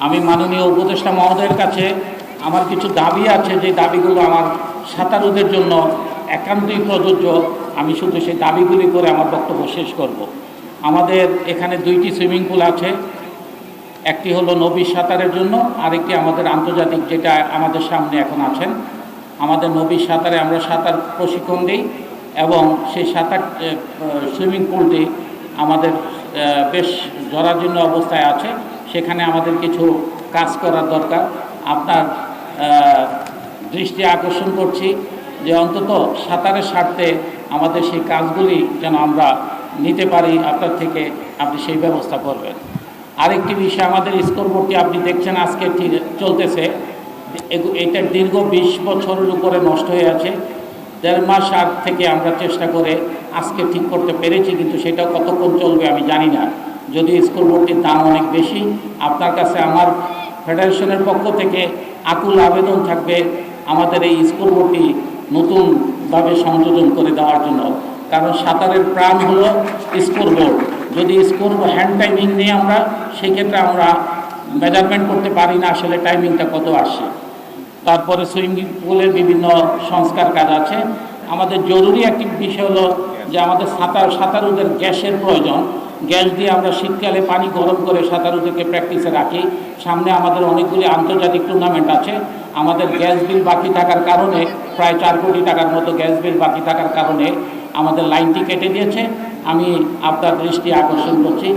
আমি মাননীয় উপদেষ্টা মহোদয়ের কাছে আমার কিছু দাবি আছে, যে দাবিগুলো আমার সাঁতারুদের জন্য একান্তই প্রযোজ্য। আমি শুধু সেই দাবিগুলি করে আমার বক্তব্য শেষ করব। আমাদের এখানে 2টি সুইমিং পুল আছে, একটি হলো নবীর সাঁতারের জন্য, আরেকটি আমাদের আন্তর্জাতিক, যেটা আমাদের সামনে এখন আছেন। আমাদের নবীর সাঁতারে আমরা সাঁতার প্রশিক্ষণ দিই, এবং সেই সাঁতার সুইমিং পুলটি আমাদের বেশ জরাজীর্ণ অবস্থায় আছে। সেখানে আমাদের কিছু কাজ করার দরকার। আপনার দৃষ্টি আকর্ষণ করছি যে অন্তত সাঁতারের স্বার্থে আমাদের সেই কাজগুলি যেন আমরা নিতে পারি আপনার থেকে, আপনি সেই ব্যবস্থা করবেন। আরেকটি বিষয়, আমাদের স্কোরবোর্ডটি আপনি দেখছেন আজকে ঠিক চলতেছে, এটা দীর্ঘ 20 বছরের উপরে নষ্ট হয়ে আছে। 1.5 মাস আগ থেকে আমরা চেষ্টা করে আজকে ঠিক করতে পেরেছি, কিন্তু সেটাও কতক্ষণ চলবে আমি জানি না। যদি স্কোরবোর্ডটির দাম অনেক বেশি, আপনার কাছে আমার ফেডারেশনের পক্ষ থেকে আকুল আবেদন থাকবে আমাদের এই স্কোরবোর্ডটি নতুনভাবে সংযোজন করে দেওয়ার জন্য। কারণ সাঁতারের প্রাণ হলো স্কোরবোর্ড। যদি স্কোরবোর্ড হ্যান্ড টাইমিং নিয়ে আমরা, সেক্ষেত্রে আমরা মেজারমেন্ট করতে পারি না আসলে টাইমিংটা কত আসে। তারপরে সুইমিং পুলের বিভিন্ন সংস্কার কাজ আছে। আমাদের জরুরি একটি বিষয় হলো যে আমাদের সাঁতারুদের গ্যাসের প্রয়োজন। গ্যাস দিয়ে আমরা শীতকালে পানি গরম করে সাঁতারুদেরকে প্র্যাকটিসে রাখি। সামনে আমাদের অনেকগুলি আন্তর্জাতিক টুর্নামেন্ট আছে। আমাদের গ্যাস বিল বাকি থাকার কারণে, প্রায় 4 কোটি টাকার মতো গ্যাস বিল বাকি থাকার কারণে আমাদের লাইনটি কেটে দিয়েছে। আমি আপনার দৃষ্টি আকর্ষণ করছি